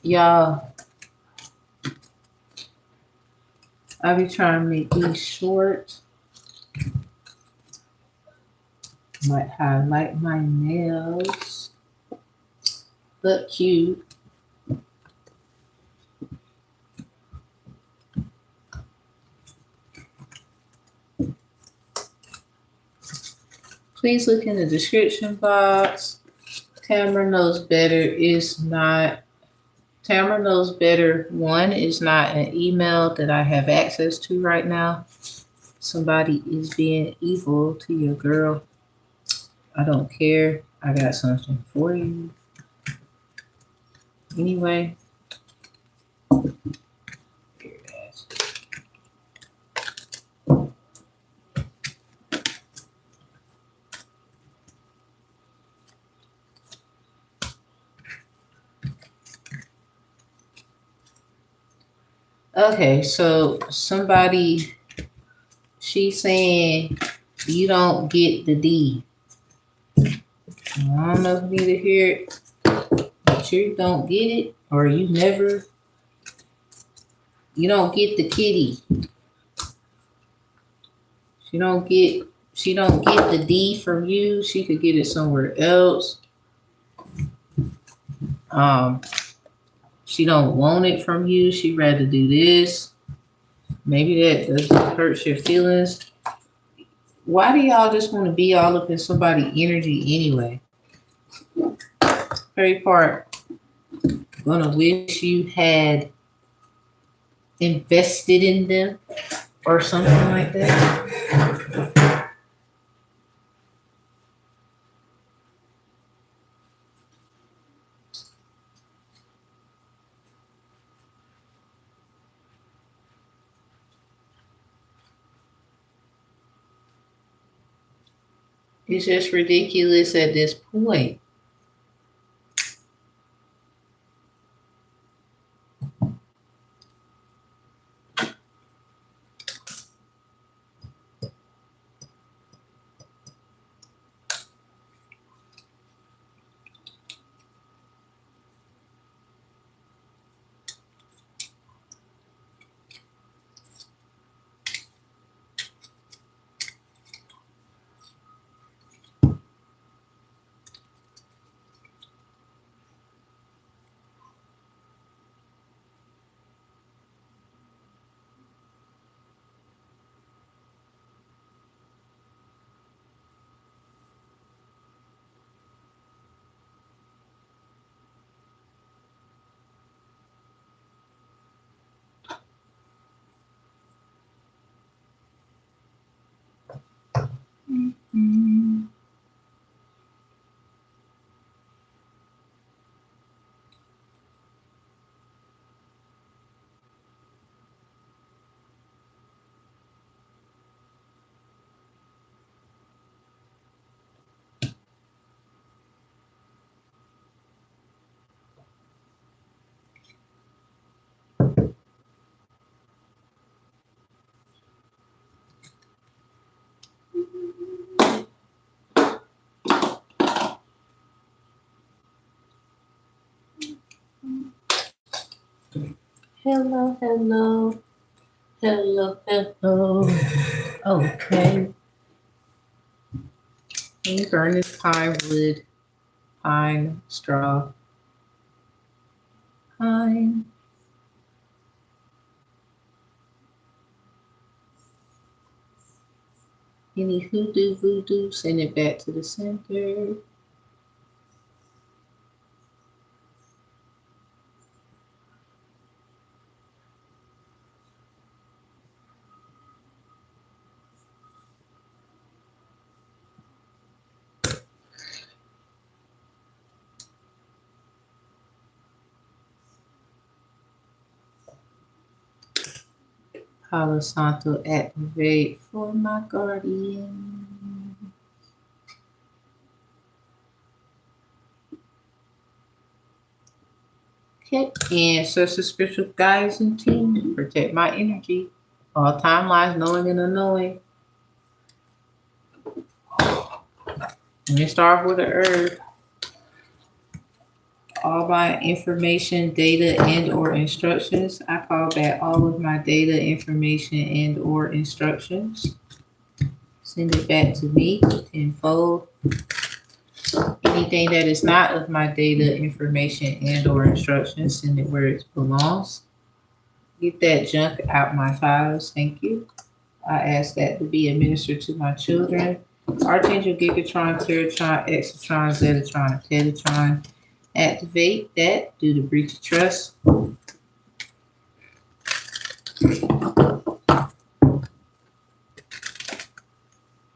Y'all, I be trying to make these short. Might highlight my nails. Look cute. Please look in the description box. Tamara Knows Better is not. Tamara Knows Better 1 is not an email that I have access to right now. Somebody is being evil to your girl. I don't care. I got something for you. Anyway. Okay, so somebody, she's saying you don't get the D. I don't know if you need to hear it, but you don't get it, or you don't get the kitty. She don't get the D from you. She could get it somewhere else. She don't want it from you. She'd rather do this. Maybe that doesn't hurt your feelings. Why do y'all just want to be all up in somebody's energy anyway? Very part. Gonna wish you had invested in them or something like that. It's just ridiculous at this point. Hello, hello. Hello, hello. Okay. Let me burn this pine wood. Pine straw. Pine. Any hoodoo voodoo, send it back to the center. Palo Santo activate for my guardian. Okay, and so spiritual guides and team protect my energy. All timelines, knowing and unknowing. Let me start with the herb. All my information, data, and or instructions. I call back all of my data, information, and or instructions. Send it back to me tenfold. Anything that is not of my data, information, and or instructions, send it where it belongs. Get that junk out my files. Thank you. I ask that to be administered to my children. Archangel Gigatron, Teratron, Exatron, Zetatron, and Tetatron. Activate that due to breach of trust. And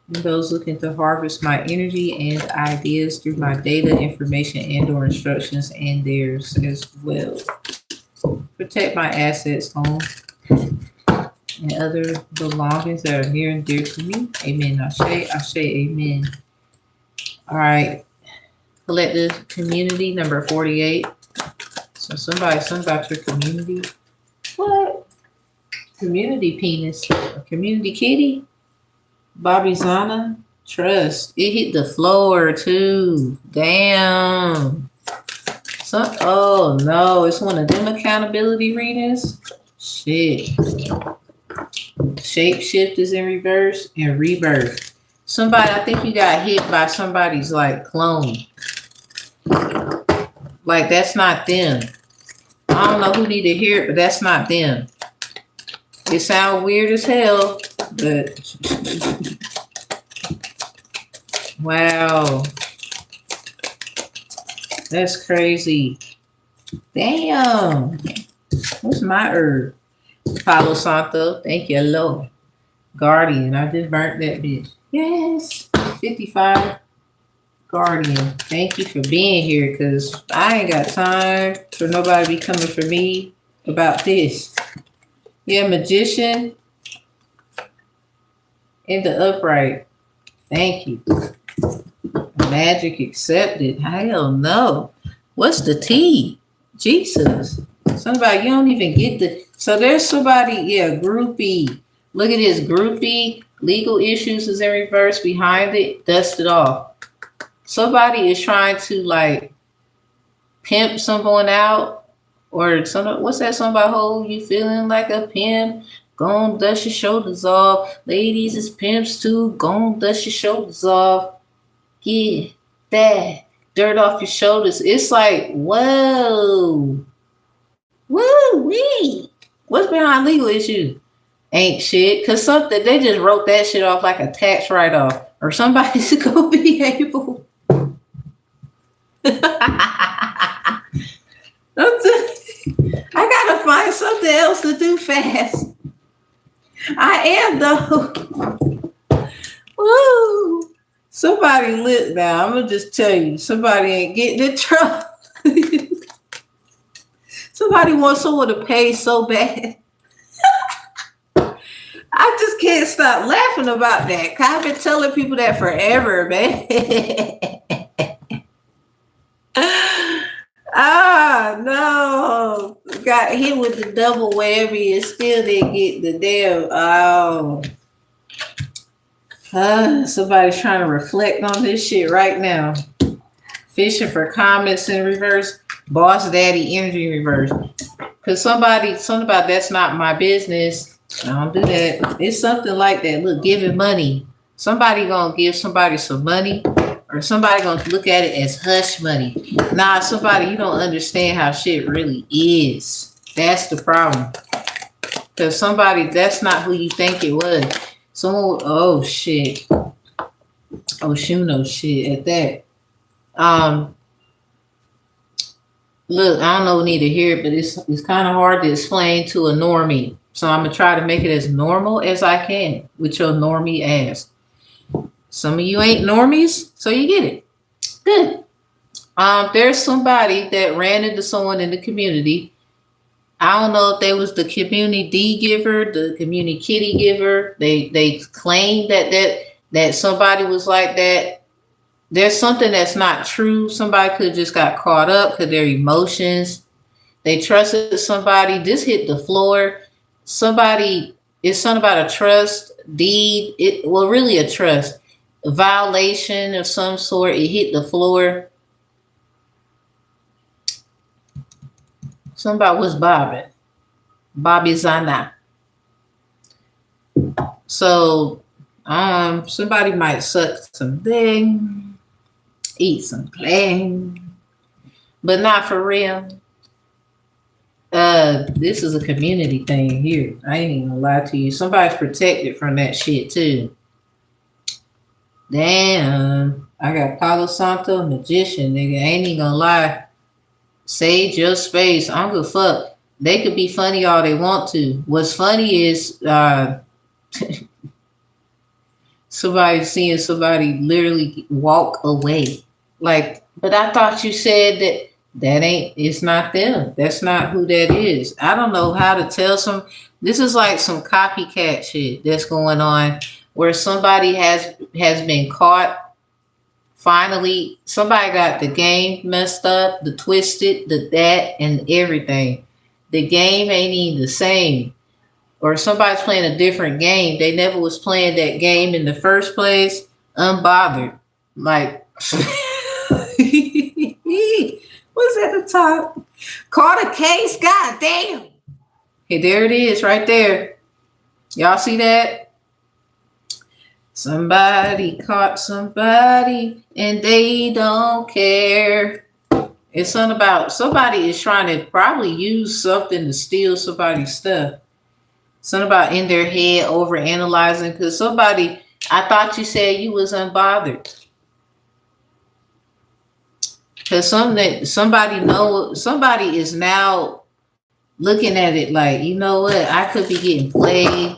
those looking to harvest my energy and ideas through my data, information, and or instructions and theirs as well. Protect my assets, home, and other belongings that are near and dear to me. Amen. Ashe, Ashe, amen. All right. Collective community number 48. So something about your community. What? Community penis. A community kitty? Bobby Zana. Trust. It hit the floor too. Damn. Oh no, it's one of them accountability readings. Shit. Shapeshift is in reverse and rebirth. Somebody, I think you got hit by somebody's like clone. Like that's not them. I don't know who need to hear it, but that's not them. It sounds weird as hell, but wow. That's crazy. Damn. What's my herb? Palo Santo. Thank you, Lord. Guardian. I just burnt that bitch. Yes. 55. Guardian. Thank you for being here because I ain't got time for nobody to be coming for me about this. Yeah, Magician. In the upright. Thank you. Magic accepted. Hell no. What's the T? Jesus. Somebody, you don't even get the. So there's somebody, yeah, groupie. Look at this, groupie. Legal issues is in reverse behind it. Dust it off. Somebody is trying to like pimp someone out or some. What's that song about? Oh, you feeling like a pimp? Gon' dust your shoulders off. Ladies is pimps too. Gon' dust your shoulders off. Get that dirt off your shoulders. It's like, whoa. Woo wee. What's behind legal issues? Ain't shit. Cause something they just wrote that shit off like a tax write-off. Or somebody's gonna be able. I gotta find something else to do fast. I am though. Woo. Somebody lit now. I'm gonna just tell you, somebody ain't getting in trouble. Somebody wants someone to pay so bad. I just can't stop laughing about that. I've been telling people that forever, man. No. Got hit with the double whammy and still didn't get the damn. Somebody's trying to reflect on this shit right now. Fishing for comments in reverse. Boss daddy energy in reverse. Because something about that's not my business. I don't do that. It's something like that. Look, giving money. Somebody gonna give somebody some money, or somebody gonna look at it as hush money. Nah, somebody, you don't understand how shit really is. That's the problem. Because somebody, that's not who you think it was. Someone, oh shit. Oh shoot, no shit at that. Look, I don't know who need to hear it, but it's kind of hard to explain to a normie. So I'm gonna try to make it as normal as I can with your normie ass. Some of you ain't normies, so you get it. Good. There's somebody that ran into someone in the community. I don't know if they was the community giver, the community kitty giver. They claimed that somebody was like that. There's something that's not true. Somebody could have just got caught up because their emotions. They trusted somebody. This hit the floor. Somebody It's something about a trust deed. Well, really a trust. A violation of some sort. It hit the floor. Something about what's bobbing. Bobby Zana. So somebody might suck something, eat some clang, but not for real. This is a community thing here. I ain't even gonna lie to you. Somebody's protected from that shit too. Damn, I got Palo Santo, magician, nigga. I ain't even gonna lie. Sage your space. I don't give a fuck. They could be funny all they want to. What's funny is somebody seeing somebody literally walk away. Like, but I thought you said that ain't, it's not them. That's not who that is. I don't know how to tell some. This is like some copycat shit that's going on where somebody has been caught. Finally, somebody got the game messed up, the twisted, the that, and everything. The game ain't even the same. Or somebody's playing a different game. They never was playing that game in the first place, unbothered. Like, what's at the top? Caught a case? God damn. Hey, there it is right there. Y'all see that? Somebody caught somebody and they don't care. It's something about somebody is trying to probably use something to steal somebody's stuff. Something about in their head over analyzing because somebody, I thought you said you was unbothered. Because somebody is now looking at it like, you know what, I could be getting played.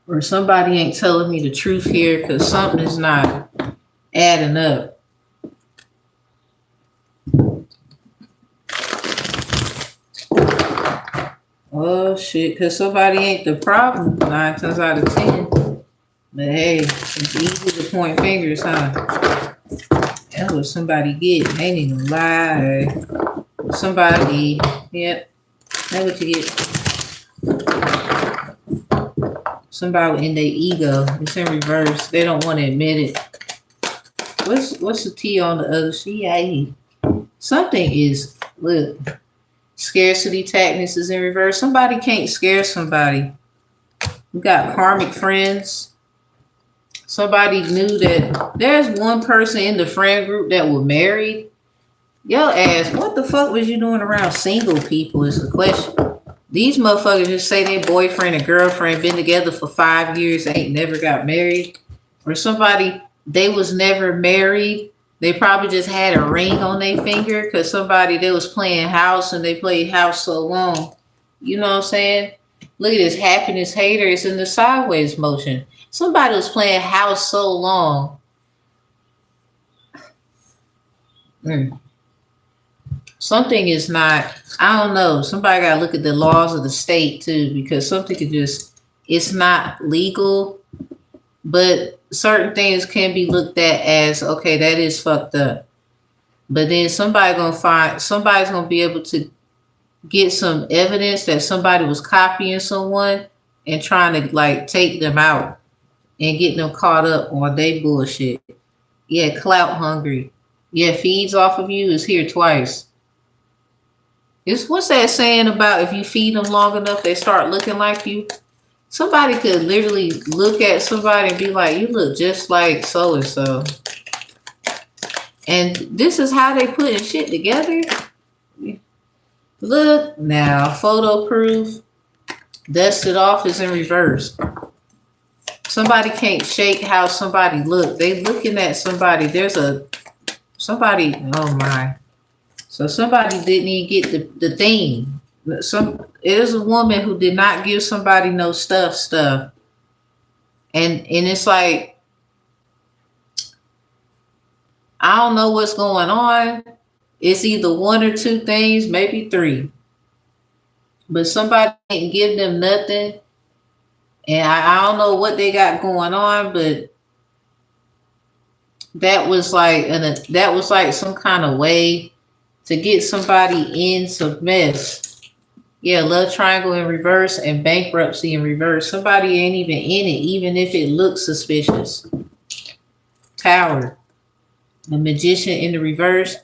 Or somebody ain't telling me the truth here because something is not adding up. Oh shit, because somebody ain't the problem 9 times out of 10. But hey, it's easy to point fingers, huh? That's what somebody get. They ain't even lie. Somebody, yep. That's what you get. Somebody in their ego. It's in reverse. They don't want to admit it. What's the T on the other side? Something is, look. Scarcity tactics is in reverse. Somebody can't scare somebody. We got karmic friends. Somebody knew that there's one person in the friend group that was married. Yo ass, what the fuck was you doing around single people is the question. These motherfuckers just say their boyfriend and girlfriend been together for 5 years, ain't never got married. Or somebody, they was never married. They probably just had a ring on their finger because somebody that was playing house and they played house so long. You know what I'm saying? Look at this happiness hater. It's in the sideways motion. Somebody was playing house so long. Something is not, I don't know. Somebody got to look at the laws of the state too because something could just, it's not legal, but certain things can be looked at as, okay, that is fucked up. But then somebody's gonna be able to get some evidence that somebody was copying someone and trying to like take them out and get them caught up on their bullshit. Yeah, clout hungry. Yeah, feeds off of you is here twice. It's what's that saying about if you feed them long enough, they start looking like you? Somebody could literally look at somebody and be like, you look just like so-and-so. And this is how they putting shit together. Look now, photo proof. Dusted off is in reverse. Somebody can't shake how somebody look. They looking at somebody. Somebody, oh my. So somebody didn't even get the thing. It is a woman who did not give somebody no stuff. And it's like, I don't know what's going on. It's either one or two things, maybe three. But somebody didn't give them nothing. And I don't know what they got going on, but that was like some kind of way to get somebody in some mess. Yeah, love triangle in reverse and bankruptcy in reverse. Somebody ain't even in it, even if it looks suspicious. Tower, the magician in the reverse.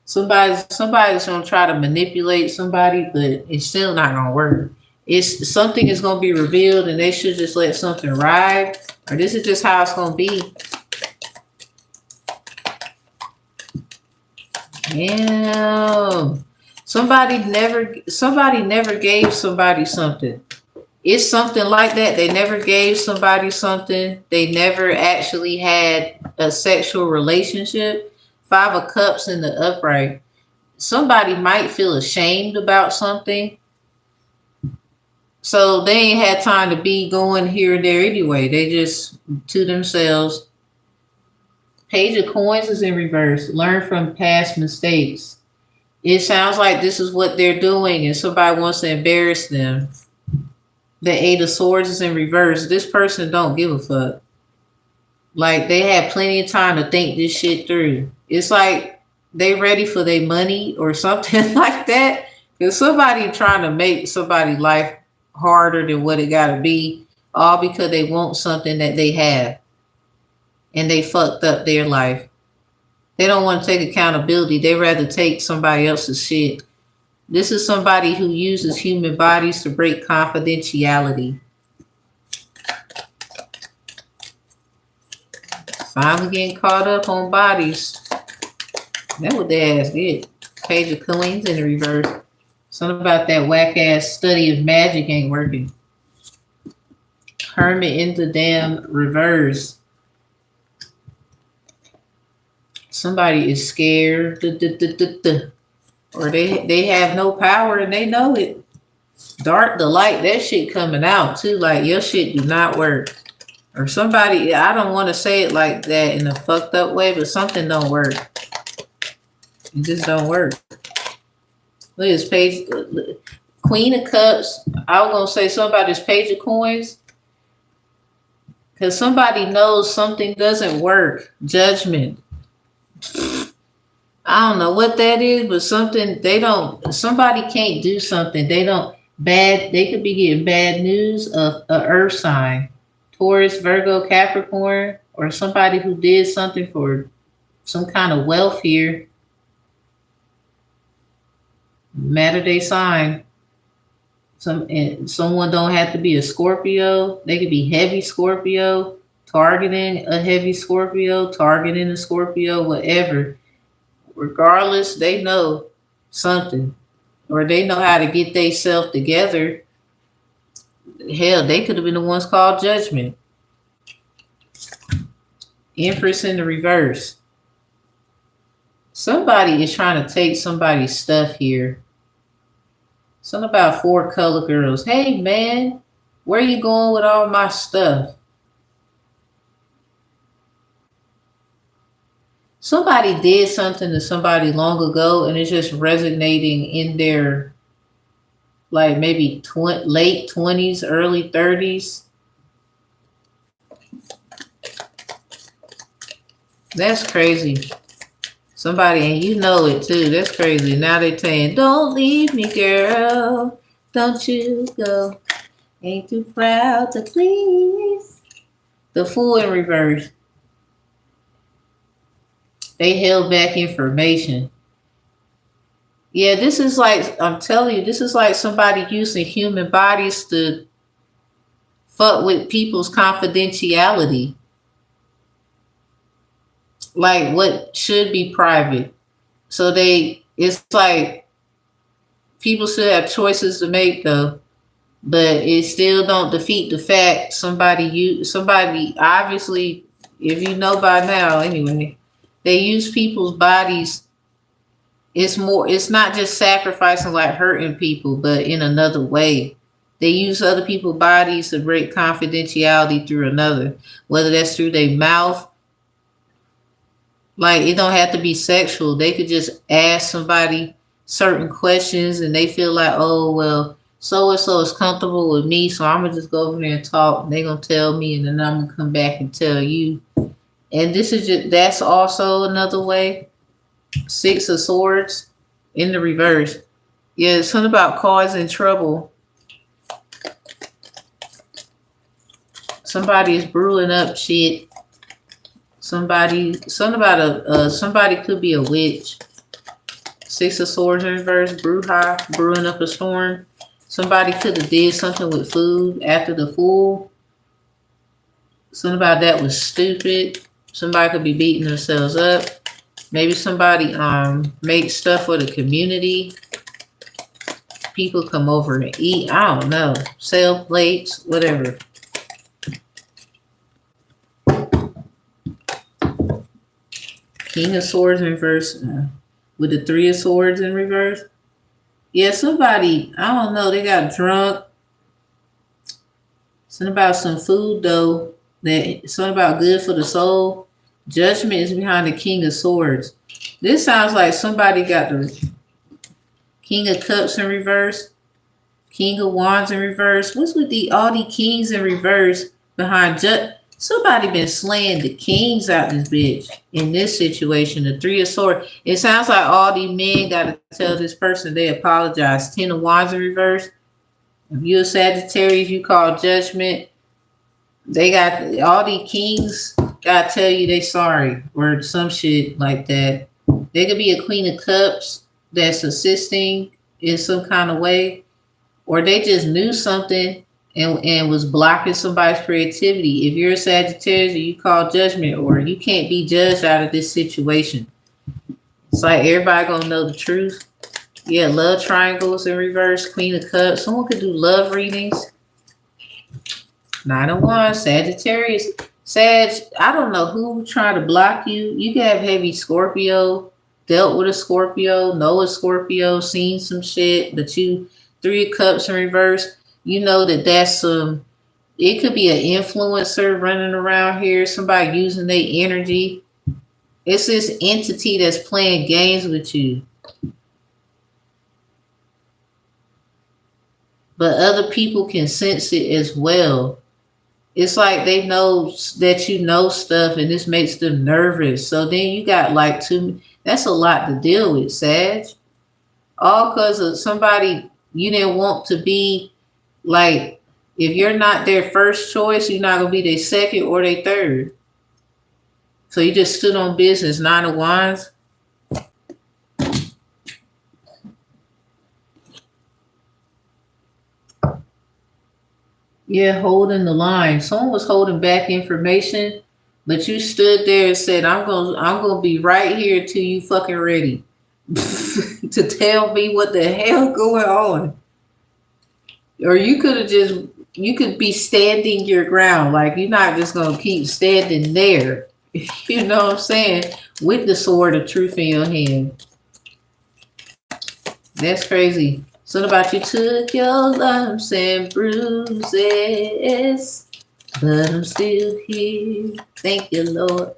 Somebody's gonna try to manipulate somebody, but it's still not gonna work. It's something is gonna be revealed, and they should just let something ride, or this is just how it's gonna be. Damn. Somebody never gave somebody something. It's something like that. They never gave somebody something. They never actually had a sexual relationship. 5 of Cups in the upright. Somebody might feel ashamed about something. So they ain't had time to be going here and there anyway. They just to themselves. Page of Coins is in reverse. Learn from past mistakes. It sounds like this is what they're doing and somebody wants to embarrass them. The 8 of Swords is in reverse. This person don't give a fuck. Like, they had plenty of time to think this shit through. It's like they ready for their money or something like that. Because somebody trying to make somebody's life harder than what it got to be, all because they want something that they have. And they fucked up their life. They don't want to take accountability. They rather take somebody else's shit. This is somebody who uses human bodies to break confidentiality. Finally getting caught up on bodies. That's what their ass did. Page of Coins in the reverse. Something about that whack ass study of magic ain't working. Hermit in the damn reverse. Somebody is scared. Or they have no power and they know it. Dark the light, that shit coming out too. Like, your shit do not work. Or somebody, I don't want to say it like that in a fucked up way, but something don't work. It just don't work. Look at this page. Queen of Cups. I was going to say somebody's Page of Coins. Because somebody knows something doesn't work. Judgment. I don't know what that is, but somebody can't do something. They could be getting bad news of an earth sign. Taurus, Virgo, Capricorn, or somebody who did something for some kind of wealth here. Matter they sign. Someone don't have to be a Scorpio. They could be heavy Scorpio, targeting a heavy Scorpio, targeting a Scorpio, whatever. Regardless, they know something, or they know how to get themselves together. Hell, they could have been the ones called Judgment. Empress in the reverse. Somebody is trying to take somebody's stuff here. Something about 4 color girls. Hey, man, where you going with all my stuff? Somebody did something to somebody long ago, and it's just resonating in their, like, maybe late 20s, early 30s. That's crazy. Somebody, and you know it too. That's crazy. Now they're saying, don't leave me, girl. Don't you go. Ain't too proud to please. The Fool in reverse. They held back information. Yeah, this is like, I'm telling you, this is like somebody using human bodies to fuck with people's confidentiality. Like what should be private. So it's like people should have choices to make though, but it still don't defeat the fact somebody obviously, if you know by now anyway, they use people's bodies. It's not just sacrificing, like hurting people, but in another way. They use other people's bodies to break confidentiality through another, whether that's through their mouth. Like, it don't have to be sexual. They could just ask somebody certain questions and they feel like, oh, well, so-and-so is comfortable with me, so I'm going to just go over there and talk. And they're going to tell me, and then I'm going to come back and tell you. And this is just, that's also another way. Six of Swords in the reverse. Yeah, it's something about causing trouble. Somebody is brewing up shit. Somebody could be a witch. Six of Swords in reverse, brewing up a storm. Somebody could have did something with food after the Fool. Something about that was stupid. Somebody could be beating themselves up. Maybe somebody makes stuff for the community. People come over and eat. I don't know. Sell plates, whatever. King of Swords in reverse. With the Three of Swords in reverse. Yeah, somebody, I don't know, they got drunk. Something about some food, though. Something about good for the soul. Judgment is behind the King of Swords. This sounds like somebody got the King of Cups in reverse. King of Wands in reverse. What's with all the kings in reverse behind somebody been slaying the kings out this bitch in this situation. The Three of Swords. It sounds like all these men got to tell this person they apologize. Ten of Wands in reverse. If you're a Sagittarius, you call judgment. They got all these kings got to tell you they sorry or some shit like that. They could be a Queen of Cups that's assisting in some kind of way, or they just knew something and was blocking somebody's creativity. If you're a Sagittarius, you call judgment, or you can't be judged out of this situation. It's like everybody gonna know the truth. Yeah, love triangles in reverse, Queen of Cups. Someone could do love readings. 9 of Wands, Sagittarius. I don't know who trying to block you. You can have heavy Scorpio, dealt with a Scorpio, know a Scorpio, seen some shit, but you Three of Cups in reverse. You know that's it could be an influencer running around here, somebody using their energy. It's this entity that's playing games with you. But other people can sense it as well. It's like they know that you know stuff and this makes them nervous. So then you got like that's a lot to deal with, Sag. All because of somebody you didn't want to be like, if you're not their first choice, you're not going to be their second or their third. So you just stood on business. 9 of Wands. Yeah, holding the line. Someone was holding back information, but you stood there and said, I'm gonna be right here till you fucking ready to tell me what the hell going on. Or you could be standing your ground. Like, you're not just gonna keep standing there. You know what I'm saying? With the sword of truth in your hand. That's crazy. Something about you took your lumps and bruises, but I'm still here. Thank you, Lord.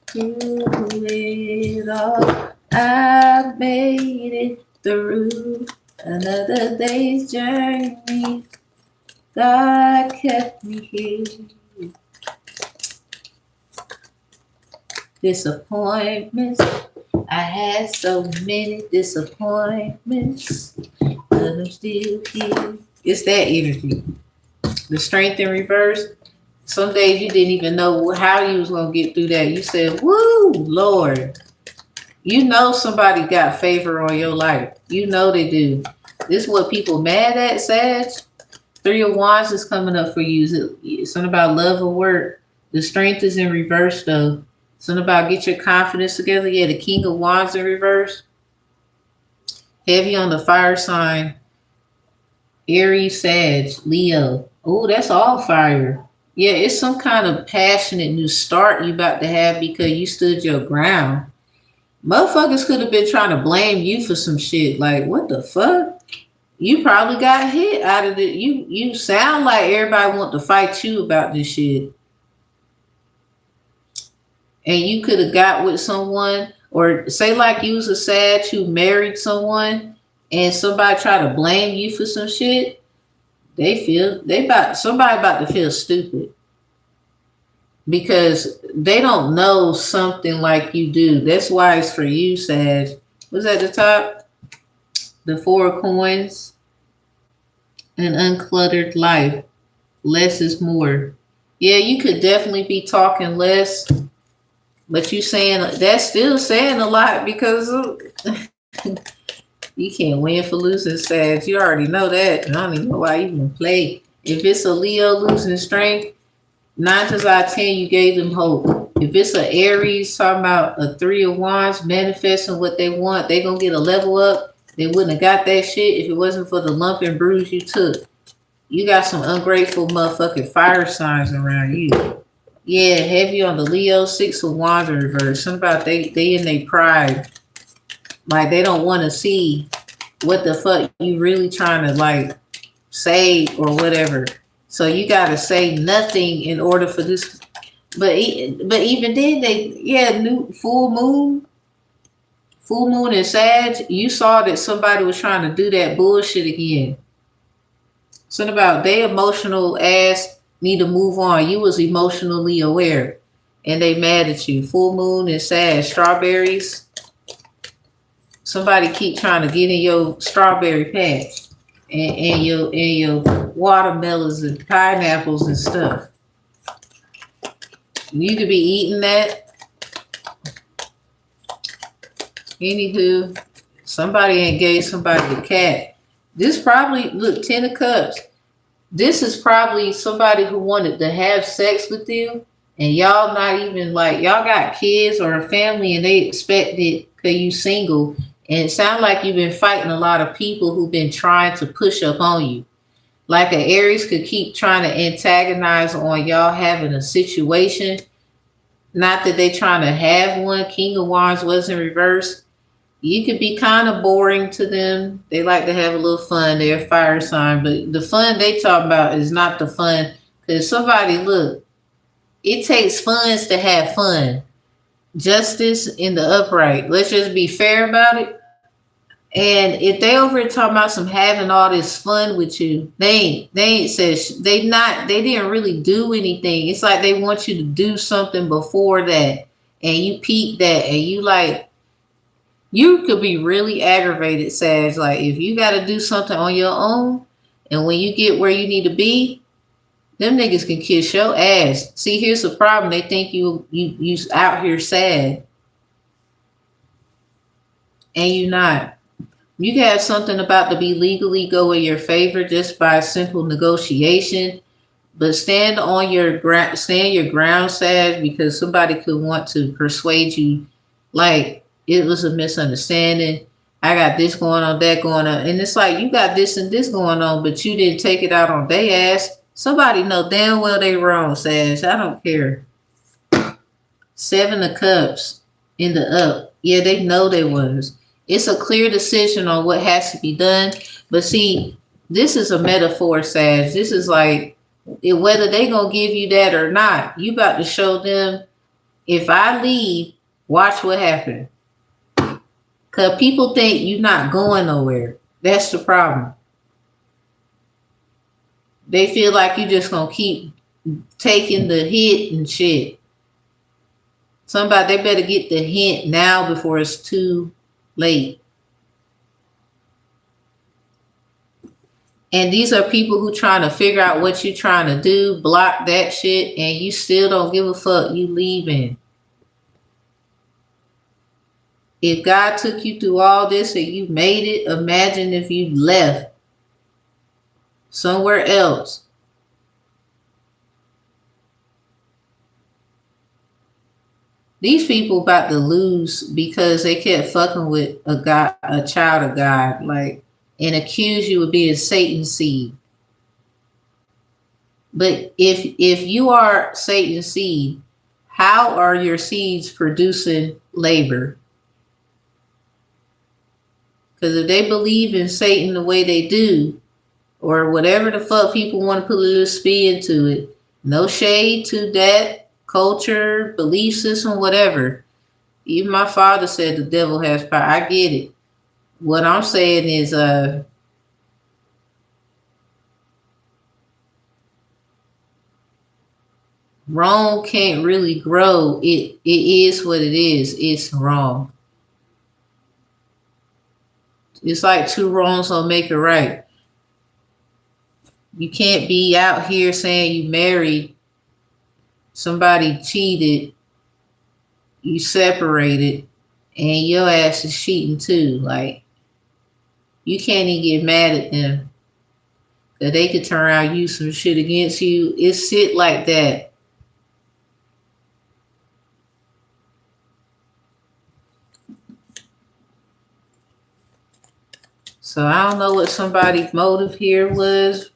Through it all, I made it through another day's journey. God kept me here. Disappointments. I had so many disappointments, but I'm still here. It's that energy. The Strength in reverse. Some days you didn't even know how you was going to get through that. You said, woo, Lord. You know somebody got favor on your life. You know they do. This is what people mad at, Sag. 3 of Wands is coming up for you. It's something about love or work. The Strength is in reverse, though. Something about get your confidence together. Yeah, the King of Wands in reverse. Heavy on the fire sign. Aries, Sag, Leo. Oh, that's all fire. Yeah, it's some kind of passionate new start you about to have because you stood your ground. Motherfuckers could have been trying to blame you for some shit. Like, what the fuck? You probably got hit out of it. You sound like everybody want to fight you about this shit. And you could have got with someone, or say like you was a Sag who married someone and somebody try to blame you for some shit. Somebody about to feel stupid. because they don't know something like you do. That's why it's for you, Sag. What's at the top? The 4 of Coins. An uncluttered life. Less is more. Yeah, you could definitely be talking less, but you saying that's still saying a lot because you can't win for losing, Sag. You already know that. I don't even know why you even play. If it's a Leo losing strength, 9 times out of 10, you gave them hope. If it's an Aries talking about a 3 of Wands manifesting what they want, they gonna get a level up. They wouldn't have got that shit if it wasn't for the lump and bruise you took. You got some ungrateful motherfucking fire signs around you. Yeah, heavy on the Leo, 6 of Wands in reverse. Something about they in their pride. Like they don't want to see what the fuck you really trying to like say or whatever. So you gotta say nothing in order for this. But even then new full moon and Sag, you saw that somebody was trying to do that bullshit again. Something about they emotional ass need to move on. You was emotionally aware and they mad at you. Full moon and Sag, strawberries. Somebody keep trying to get in your strawberry patch and your watermelons and pineapples and stuff. You could be eating that. Anywho, somebody ain't gave somebody the cat. This probably, look, 10 of Cups. This is probably somebody who wanted to have sex with you, and y'all not even like, y'all got kids or a family and they expect it because you single. And it sounds like you've been fighting a lot of people who've been trying to push up on you. Like an Aries could keep trying to antagonize on y'all having a situation. Not that they trying to have one. King of Wands was in reverse. You could be kind of boring to them. They like to have a little fun. They're a fire sign. But the fun they talk about is not the fun. Because somebody, look, it takes funds to have fun. Justice in the upright. Let's just be fair about it. And if they over here talking about some having all this fun with you, they didn't really do anything. It's like they want you to do something before that, and you peep that, and you like, you could be really aggravated, Sag. Like if you got to do something on your own, and when you get where you need to be, them niggas can kiss your ass. See, here's the problem: they think you out here sad, and you not. You can have something about to be legally go in your favor just by simple negotiation, but stand your ground, Sag, because somebody could want to persuade you like it was a misunderstanding. I got this going on, that going on, and it's like you got this and this going on, but you didn't take it out on their ass. Somebody know damn well they wrong, Sag. I don't care. 7 of Cups in the up. Yeah, they know they was. It's a clear decision on what has to be done. But see, this is a metaphor, Sag. This is like, whether they going to give you that or not, you about to show them, if I leave, watch what happens. Because people think you're not going nowhere. That's the problem. They feel like you just going to keep taking the hit and shit. Somebody, they better get the hint now before it's too late. And these are people who trying to figure out what you're trying to do, block that shit, and you still don't give a fuck. You leaving. If God took you through all this and you made it, imagine if you left somewhere else. These people about to lose because they kept fucking with a child of God, like, and accuse you of being Satan's seed. But if you are Satan's seed, how are your seeds producing labor? Because if they believe in Satan the way they do, or whatever the fuck people want to put a little spin to it, no shade to that culture, belief system, whatever. Even my father said the devil has power. I get it. What I'm saying is, Wrong can't really grow. It is what it is. It's wrong. It's like two wrongs don't make a right. You can't be out here saying you married, somebody cheated, you separated, and your ass is cheating too. Like, you can't even get mad at them. That they could turn around and use some shit against you. It's shit like that. So I don't know what somebody's motive here was.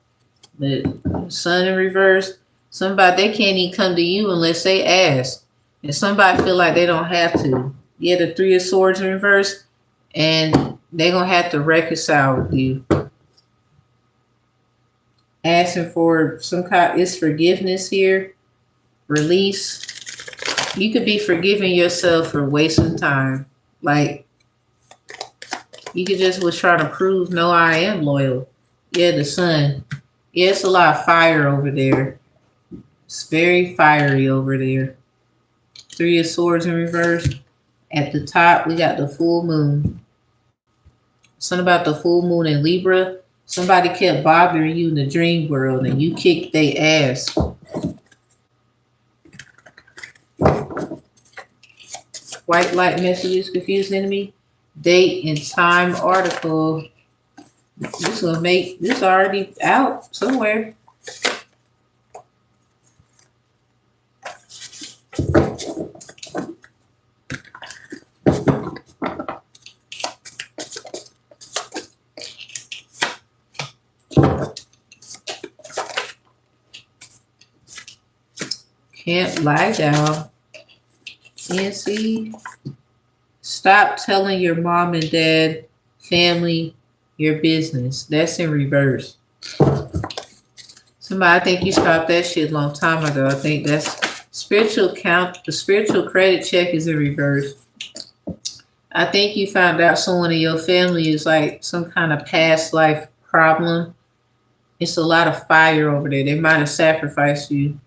The sun in reverse. Somebody, they can't even come to you unless they ask. And somebody feel like they don't have to. Yeah, the Three of Swords in reverse. And they're going to have to reconcile with you. Asking for some kind, it's forgiveness here. Release. You could be forgiving yourself for wasting time. Like, you could just was trying to prove, no, I am loyal. Yeah, the sun. Yeah, it's a lot of fire over there. It's very fiery over there. Three of Swords in reverse. At the top, we got the full moon. Something about the full moon in Libra. Somebody kept bothering you in the dream world and you kicked their ass. White light messages, confused enemy. Date and time article. This will make this already out somewhere. Can't lie down. And see. Stop telling your mom and dad, family, your business. That's in reverse. Somebody, I think you stopped that shit a long time ago. I think that's spiritual count. The spiritual credit check is in reverse. I think you found out someone in your family is like some kind of past life problem. It's a lot of fire over there. They might have sacrificed you.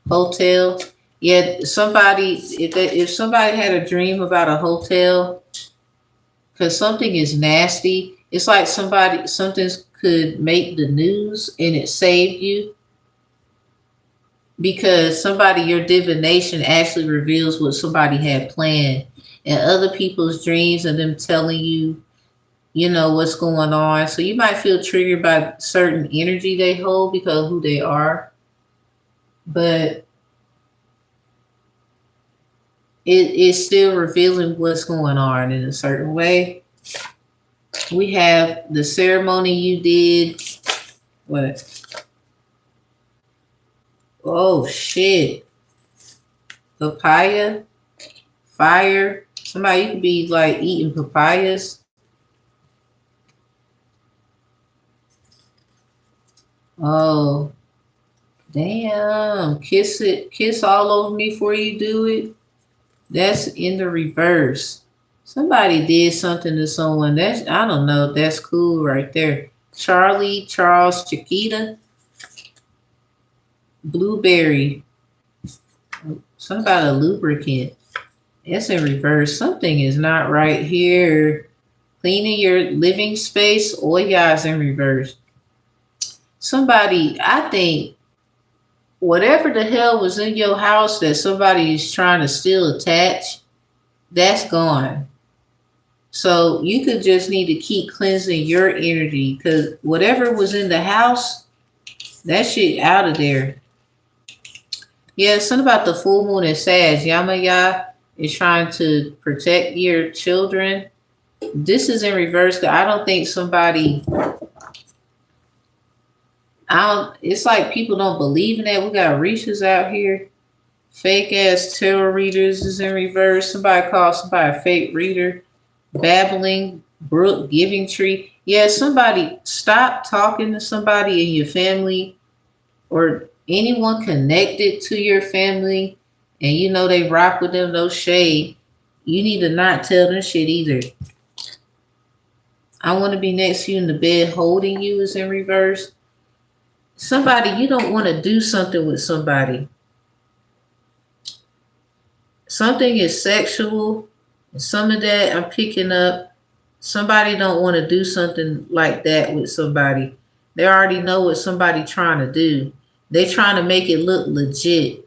Hotel. Yeah, somebody, if somebody had a dream about a hotel, because something is nasty, it's like something could make the news and it saved you. Because somebody, your divination actually reveals what somebody had planned. And other people's dreams and them telling you, you know, what's going on. So you might feel triggered by certain energy they hold because of who they are. But it is still revealing what's going on in a certain way. We have the ceremony you did. What? Oh, shit. Papaya. Fire. Somebody could be like eating papayas. Oh. Damn. Kiss it. Kiss all over me before you do it. That's in the reverse. Somebody did something to someone. That's, I don't know. That's cool right there. Charlie, Charles, Chiquita. Blueberry. Something about a lubricant. That's in reverse. Something is not right here. Cleaning your living space. Oya's in reverse. Somebody, I think, whatever the hell was in your house that somebody is trying to still attach, that's gone. So you could just need to keep cleansing your energy because whatever was in the house, that shit out of there. Yeah, something about the full moon in Sag. Yamaya is trying to protect your children. This is in reverse. I don't think somebody... it's like people don't believe in that. We got reachers out here. Fake ass tarot readers is in reverse. Somebody called somebody a fake reader. Babbling, brook, giving tree. Yeah, somebody stop talking to somebody in your family or anyone connected to your family and you know they rock with them, no shade. You need to not tell them shit either. I want to be next to you in the bed holding you is in reverse. Somebody, you don't want to do something with somebody. Something is sexual. Some of that I'm picking up. Somebody don't want to do something like that with somebody. They already know what somebody trying to do. They trying to make it look legit.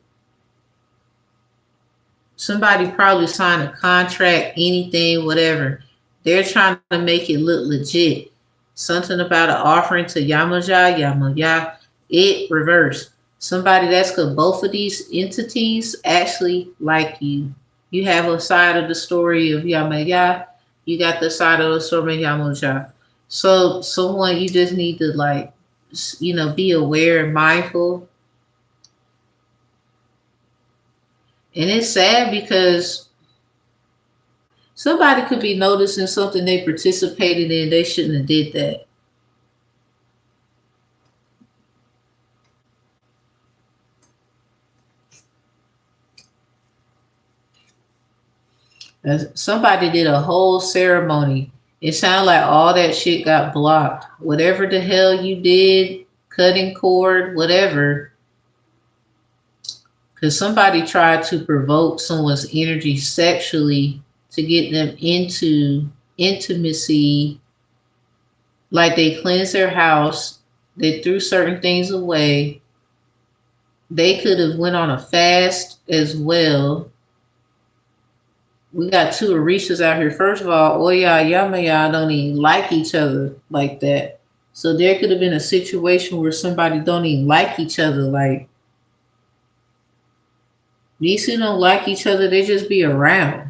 Somebody probably signed a contract, anything, whatever. They're trying to make it look legit. Something about an offering to Yamaja, Yamaya, it reversed. Somebody that's got both of these entities actually like you. You have a side of the story of Yamaya, you got the side of the story of Yamaja. So someone you just need to like, be aware and mindful. And it's sad because somebody could be noticing something they participated in. They shouldn't have did that. Somebody did a whole ceremony. It sounded like all that shit got blocked. Whatever the hell you did, cutting cord, whatever. Because somebody tried to provoke someone's energy sexually to get them into intimacy. Like they cleansed their house, they threw certain things away. They could have went on a fast as well. We got two Orishas out here. First of all, Oya Yamaya don't even like each other like that. So there could have been a situation where somebody don't even like each other. Like these who don't like each other, they just be around.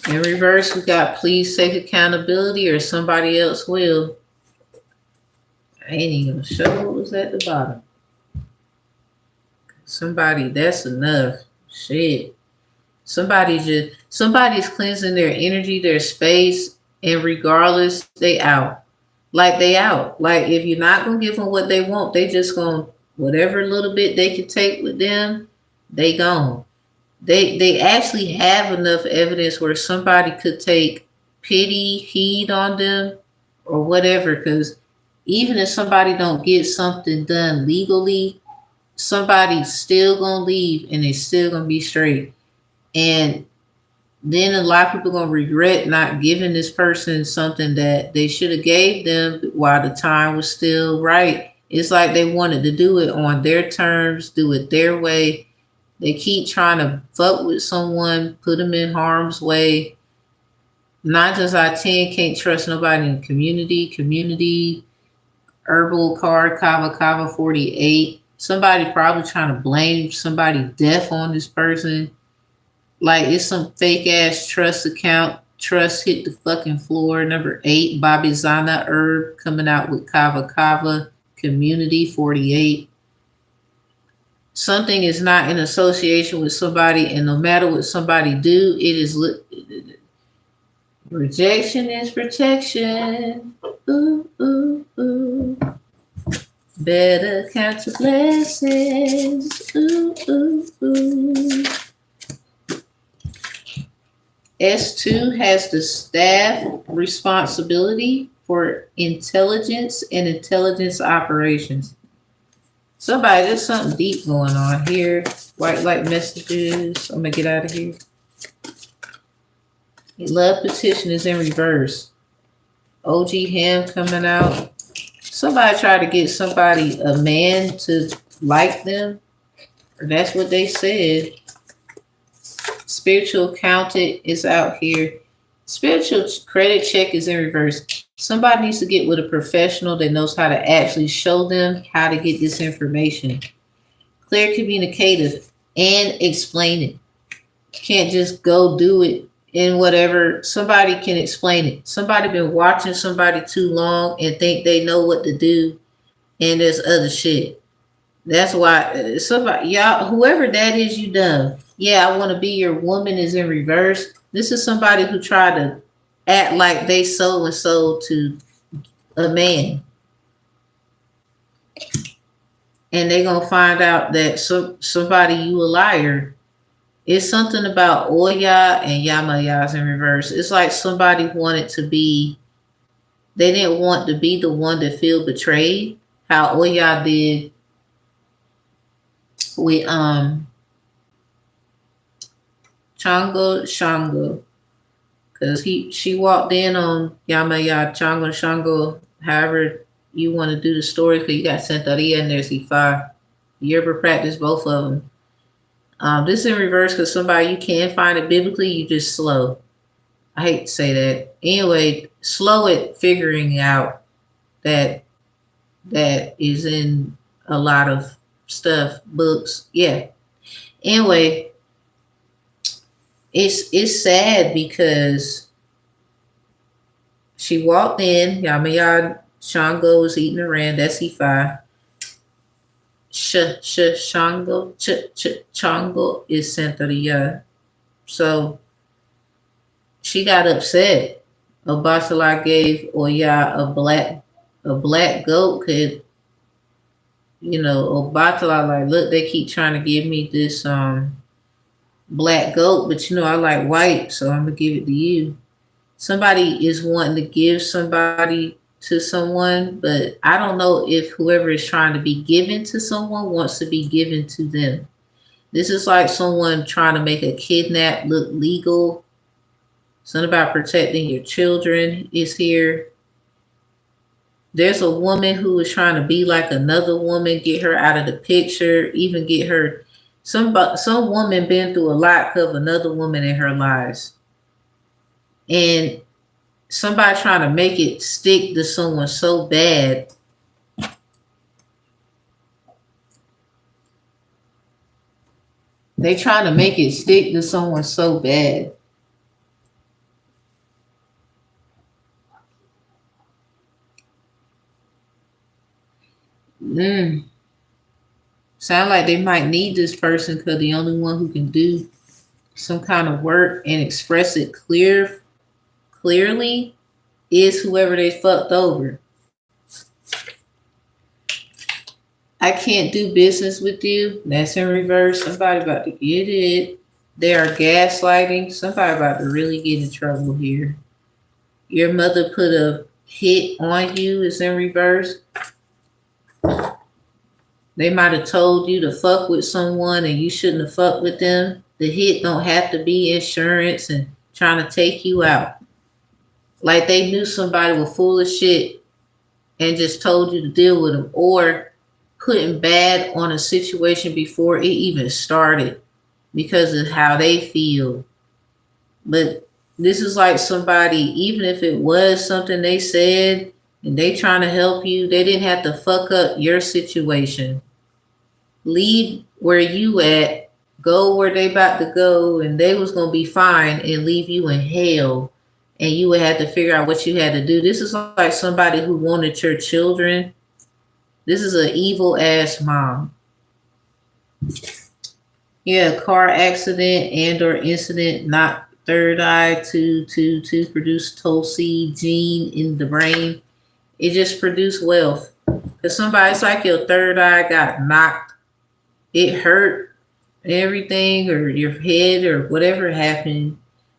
In reverse, we got please take accountability or somebody else will. I ain't even gonna show what was at the bottom. Somebody, that's enough. Shit. Somebody's cleansing their energy, their space, and regardless, they out. Like they out. Like if you're not gonna give them what they want, they just gonna whatever little bit they can take with them, they gone. They actually have enough evidence where somebody could take pity, heed on them, or whatever. Because even if somebody don't get something done legally, somebody's still gonna leave and they still gonna be straight. And then a lot of people gonna regret not giving this person something that they should have gave them while the time was still right. It's like they wanted to do it on their terms, do it their way. They keep trying to fuck with someone, put them in harm's way. 9 times out of 10 can't trust nobody in the community. Community, herbal card, Kava Kava 48. Somebody probably trying to blame somebody deaf on this person. Like it's some fake ass trust account. Trust hit the fucking floor. Number 8, Bobby Zana Herb coming out with Kava Kava Community 48. Something is not in association with somebody, and no matter what somebody do, it is rejection is protection. Ooh, ooh, ooh. Better count your blessings. Ooh, ooh, ooh. S2 has the staff responsibility for intelligence and intelligence operations. Somebody, there's something deep going on here. White light messages. I'm going to get out of here. Love petition is in reverse. OG Ham coming out. Somebody tried to get somebody, a man, to like them. Or that's what they said. Spiritual accountant is out here. Spiritual credit check is in reverse. Somebody needs to get with a professional that knows how to actually show them how to get this information. Clear communicative and explain it. You can't just go do it in whatever. Somebody can explain it. Somebody been watching somebody too long and think they know what to do, and there's other shit. That's why somebody, y'all, whoever that is, you done. Yeah, I want to be your woman is in reverse. This is somebody who tried to act like they so and so to a man. And they gonna find out that somebody you a liar. It's something about Oya and Yamaya's in reverse. It's like somebody wanted to be, they didn't want to be the one to feel betrayed. How Oya did with Shango. Because she walked in on Yamaya, Chango, Shango, however you want to do the story, because you got Santeria and there's Ifa. You ever practice both of them? This is in reverse because somebody, you can find it biblically, you just slow. I hate to say that. Anyway, slow it figuring out that is in a lot of stuff, books. Yeah. Anyway, it's sad because she walked in, Yamaya Shango was eating around, that's E5. Shango Chango is Santeria. So she got upset. Obatala gave Oya a black goat. Could, you know, Obatala like, look, they keep trying to give me this black goat, but you know I like white, so I'm gonna give it to you. Somebody is wanting to give somebody to someone, but I don't know if whoever is trying to be given to someone wants to be given to them. This is like someone trying to make a kidnap look legal. Something about protecting your children is here. There's a woman who is trying to be like another woman, get her out of the picture, even get her. Some woman been through a lot of another woman in her lives. And somebody trying to make it stick to someone so bad. They trying to make it stick to someone so bad. Sound like they might need this person because the only one who can do some kind of work and express it clearly is whoever they fucked over. I can't do business with you. That's in reverse. Somebody about to get it. They are gaslighting. Somebody about to really get in trouble here. Your mother put a hit on you is in reverse. They might have told you to fuck with someone and you shouldn't have fucked with them. The hit don't have to be insurance and trying to take you out. Like they knew somebody was full of shit and just told you to deal with them, or putting bad on a situation before it even started because of how they feel. But this is like somebody, even if it was something they said and they trying to help you, they didn't have to fuck up your situation. Leave where you at, go where they about to go, and they was going to be fine and leave you in hell. And you would have to figure out what you had to do. This is like somebody who wanted your children. This is an evil ass mom. Yeah, car accident and or incident, not third eye to produce Tulsi gene in the brain. It just produced wealth. Because somebody's like your third eye got knocked. It hurt everything, or your head or whatever happened.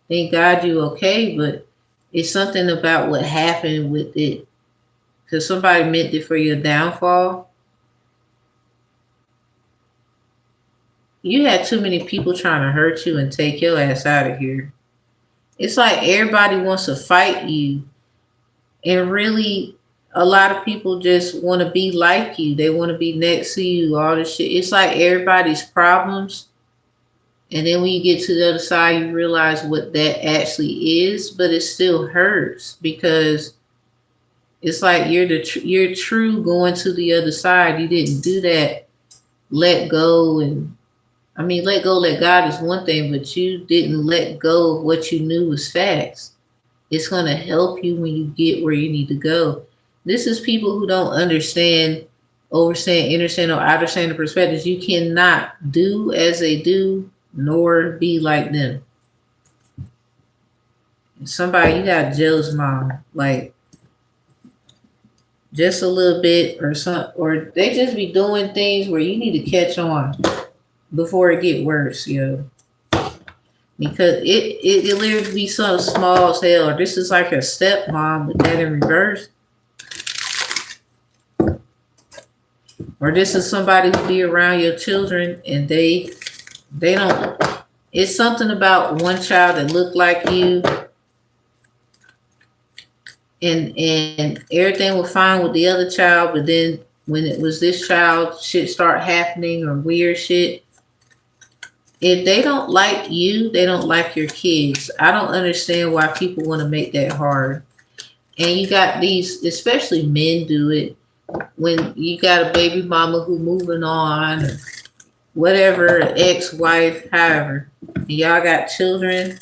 Thank God you okay, but it's something about what happened with it. Because somebody meant it for your downfall. You had too many people trying to hurt you and take your ass out of here. It's like everybody wants to fight you. And really, a lot of people just want to be like you. They want to be next to you, all this shit. It's like everybody's problems. And then when you get to the other side, you realize what that actually is. But it still hurts because it's like you're true going to the other side. You didn't do that. Let go. And I mean, let go, let God is one thing, but you didn't let go of what you knew was facts. It's going to help you when you get where you need to go. This is people who don't understand, overstand, understand, or understand the perspectives. You cannot do as they do, nor be like them. Somebody, you got jealous mom, like just a little bit or something, or they just be doing things where you need to catch on before it get worse, yo. Because it literally be so small as hell. Or this is like a stepmom with that in reverse. Or this is somebody who be around your children and they don't. It's something about one child that looked like you, and everything was fine with the other child, but then when it was this child, shit start happening or weird shit. If they don't like you, they don't like your kids. I don't understand why people want to make that hard. And you got these, especially men do it, when you got a baby mama who moving on, or whatever, ex-wife, however, and y'all got children.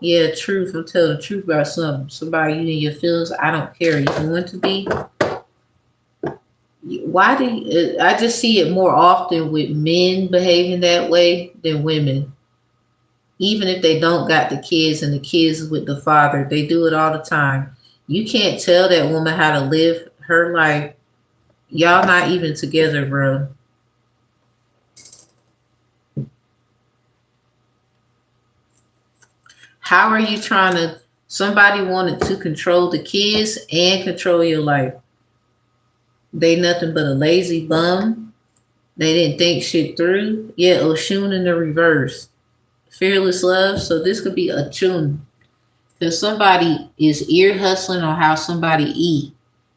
Yeah, truth. I'm telling the truth about something. Somebody you in your feelings. I don't care. You want to be. Why do you, I just see it more often with men behaving that way than women? Even if they don't got the kids and the kids with the father, they do it all the time. You can't tell that woman how to live her life. Y'all not even together, bro. How are you trying to, somebody wanted to control the kids and control your life. They nothing but a lazy bum. They didn't think shit through. Yeah, Oshun in the reverse. Fearless love. So this could be a tune. Because somebody is ear hustling on how somebody eat.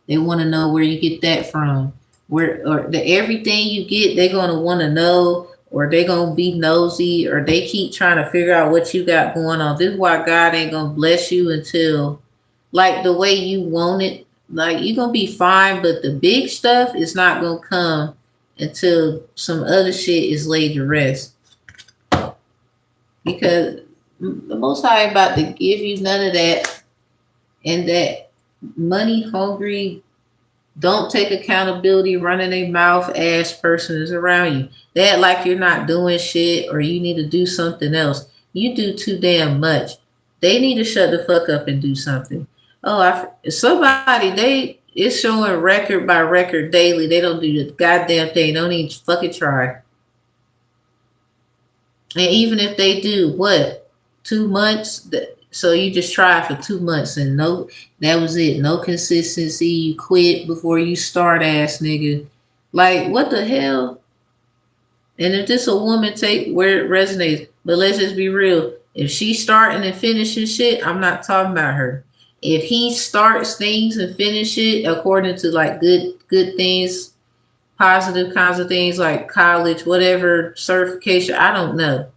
They want to know where you get that from. Where or the everything you get, they're gonna want to know, or they gonna be nosy, or they keep trying to figure out what you got going on. This is why God ain't gonna bless you until like the way you want it. Like you're gonna be fine, but the big stuff is not gonna come until some other shit is laid to rest. Because the Most High ain't about to give you none of that, and that money hungry, don't take accountability, running a mouth ass person is around you. They act like you're not doing shit or you need to do something else. You do too damn much. They need to shut the fuck up and do something. Oh, somebody, they it's showing record by record daily. They don't do the goddamn thing. Don't even fucking try. And even if they do, what, 2 months? So you just try for 2 months and no, that was it. No consistency. You quit before you start, ass nigga. Like what the hell? And if this a woman, take where it resonates. But let's just be real. If she's starting and finishing shit, I'm not talking about her. If he starts things and finish it according to like good things, positive kinds of things like college, whatever certification, I don't know.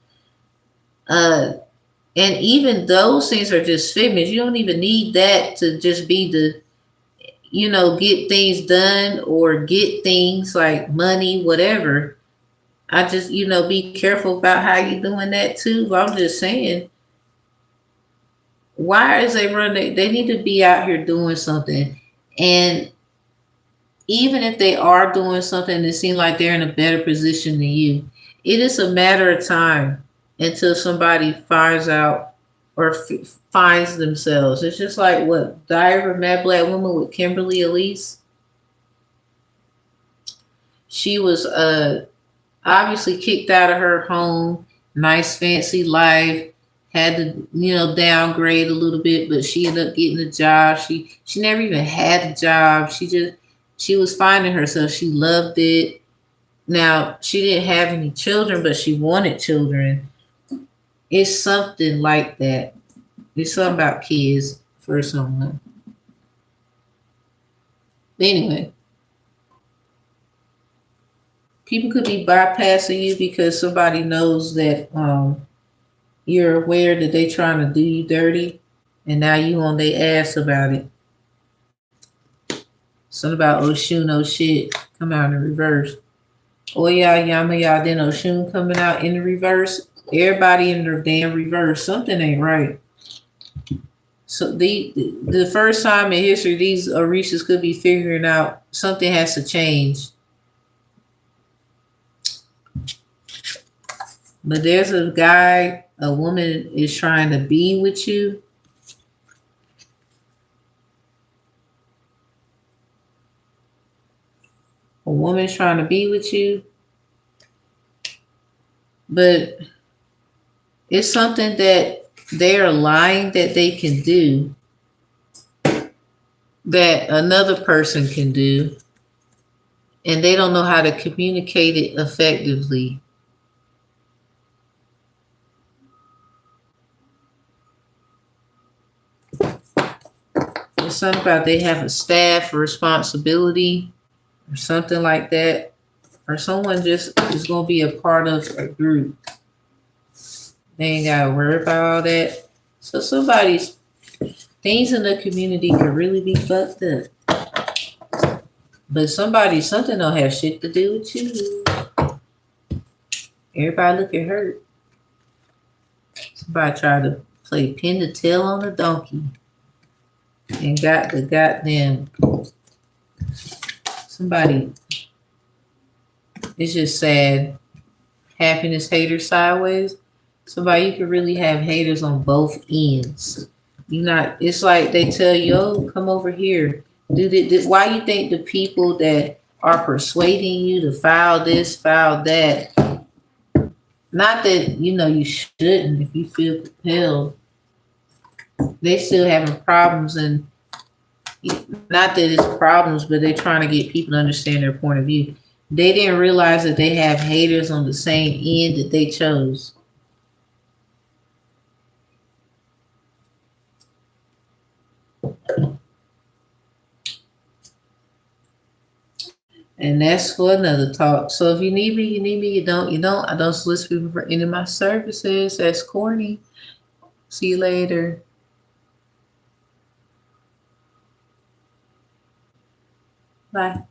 And even those things are just figments. You don't even need that to just be the, get things done or get things like money, whatever. I just, be careful about how you're doing that too. But I'm just saying, why is they running? They need to be out here doing something. And even if they are doing something, it seems like they're in a better position than you. It is a matter of time until somebody finds out or finds themselves. It's just like what Diary of a Mad Black Woman with Kimberly Elise. She was obviously kicked out of her home, nice fancy life, had to downgrade a little bit, but she ended up getting a job. She never even had a job. She was finding herself. She loved it. Now she didn't have any children, but she wanted children. It's something like that. It's something about kids for someone. But anyway, people could be bypassing you because somebody knows that you're aware that they trying to do you dirty, and now you on their ass about it. Something about Oshun, oh shit, come out in reverse. Oh yeah, yama ya, then Oshun coming out in the reverse. Everybody in the damn reverse. Something ain't right. So the first time in history, these Orishas could be figuring out something has to change. But there's a guy, a woman is trying to be with you. A woman's trying to be with you. But It's something that they are lying that they can do that another person can do, and they don't know how to communicate it effectively. It's something about they have a staff responsibility or something like that, or someone just is going to be a part of a group. They ain't got to worry about all that. So somebody's things in the community could really be fucked up. But something don't have shit to do with you. Everybody looking hurt. Somebody tried to play pin the tail on a donkey and got the goddamn somebody. It's just sad. Happiness haters sideways. Somebody, you can really have haters on both ends. You not. It's like they tell you, "Oh, come over here." Why you think the people that are persuading you to file this, file that? Not that you shouldn't if you feel compelled. They still having problems, and not that it's problems, but they're trying to get people to understand their point of view. They didn't realize that they have haters on the same end that they chose. And that's for another talk. So if you need me, you need me. You don't, you don't. I don't solicit people for any of my services. That's corny. See you later. Bye.